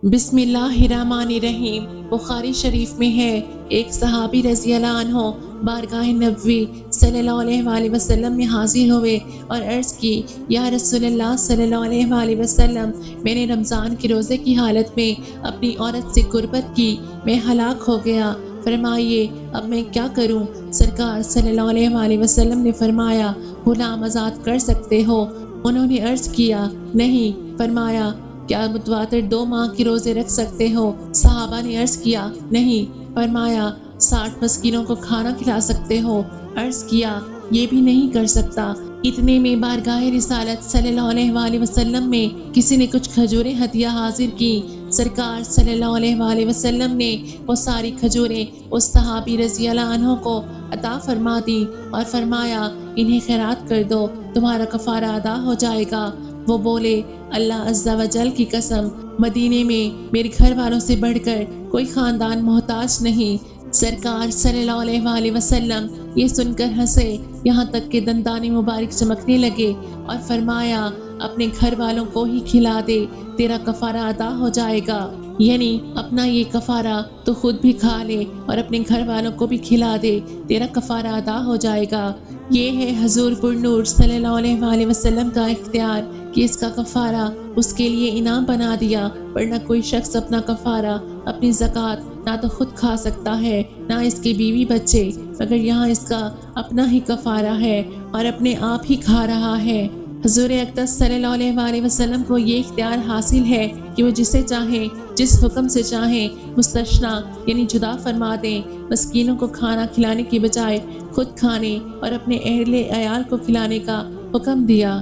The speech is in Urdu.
بسم اللہ الرحمن الرحیم۔ بخاری شریف میں ہے، ایک صحابی رضی اللہ عنہ بارگاہ نبوی صلی اللہ علیہ وآلہ وسلم میں حاضر ہوئے اور عرض کی، یا رسول اللہ صلی اللہ علیہ وآلہ وسلم، میں نے رمضان کے روزے کی حالت میں اپنی عورت سے قربت کی، میں ہلاک ہو گیا، فرمائیے اب میں کیا کروں؟ سرکار صلی اللہ علیہ وآلہ وسلم نے فرمایا، غلام آزاد کر سکتے ہو۔ انہوں نے عرض کیا، نہیں۔ فرمایا، کیا متواتر 2 ماہ کے روزے رکھ سکتے ہو؟ صحابہ نے عرض کیا، نہیں۔ فرمایا، 60 مسکینوں کو کھانا کھلا سکتے ہو؟ عرض کیا، یہ بھی نہیں کر سکتا۔ اتنے میں بارگاہ رسالت صلی اللہ علیہ وآلہ وسلم میں کسی نے کچھ کھجوریں ہدیہ حاضر کی۔ سرکار صلی اللہ علیہ وآلہ وسلم نے وہ ساری کھجوریں اس صحابی رضی اللہ عنہ کو عطا فرما دی اور فرمایا، انہیں خیرات کر دو، تمہارا کفارہ ادا ہو جائے گا۔ وہ بولے، اللہ عز و جل کی قسم، مدینے میں میرے گھر والوں سے بڑھ کر کوئی خاندان محتاج نہیں۔ سرکار صلی اللہ علیہ وآلہ وسلم یہ سن کر ہنسے، یہاں تک کہ دندان مبارک چمکنے لگے، اور فرمایا، اپنے گھر والوں کو ہی کھلا دے، تیرا کفارہ ادا ہو جائے گا۔ یعنی اپنا یہ کفارہ تو خود بھی کھا لے اور اپنے گھر والوں کو بھی کھلا دے، تیرا کفارہ ادا ہو جائے گا۔ یہ ہے حضور پر نور صلی اللہ علیہ وآلہ وسلم کا اختیار کہ اس کا کفارہ اس کے لیے انعام بنا دیا، ورنہ کوئی شخص اپنا کفارہ، اپنی زکوٰۃ نہ تو خود کھا سکتا ہے نہ اس کے بیوی بچے، مگر یہاں اس کا اپنا ہی کفارہ ہے اور اپنے آپ ہی کھا رہا ہے۔ حضور اقدس صلی اللہ علیہ وآلہ وسلم کو یہ اختیار حاصل ہے کہ وہ جسے چاہیں، جس حکم سے چاہیں مستثنیٰ یعنی جدا فرما دیں۔ مسکینوں کو کھانا کھلانے کی بجائے خود کھانے اور اپنے اہل عیال کو کھلانے کا حکم دیا۔